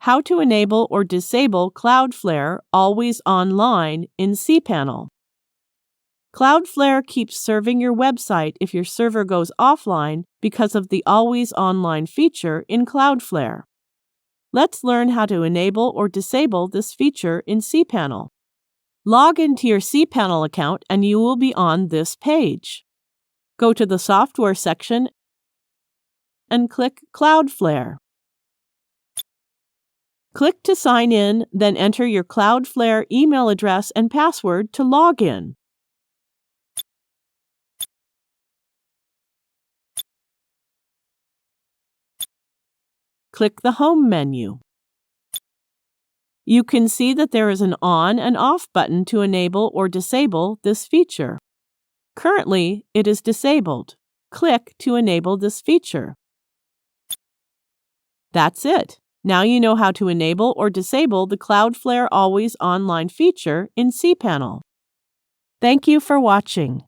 How to enable or disable Cloudflare Always Online in cPanel. Cloudflare keeps serving your website if your server goes offline because of the Always Online feature in Cloudflare. Let's learn how to enable or disable this feature in cPanel. Log into your cPanel account and you will be on this page. Go to the Software section and click Cloudflare. Click to sign in, then enter your Cloudflare email address and password to log in. Click the Home menu. You can see that there is an on and off button to enable or disable this feature. Currently, it is disabled. Click to enable this feature. That's it. Now you know how to enable or disable the Cloudflare Always Online feature in cPanel. Thank you for watching.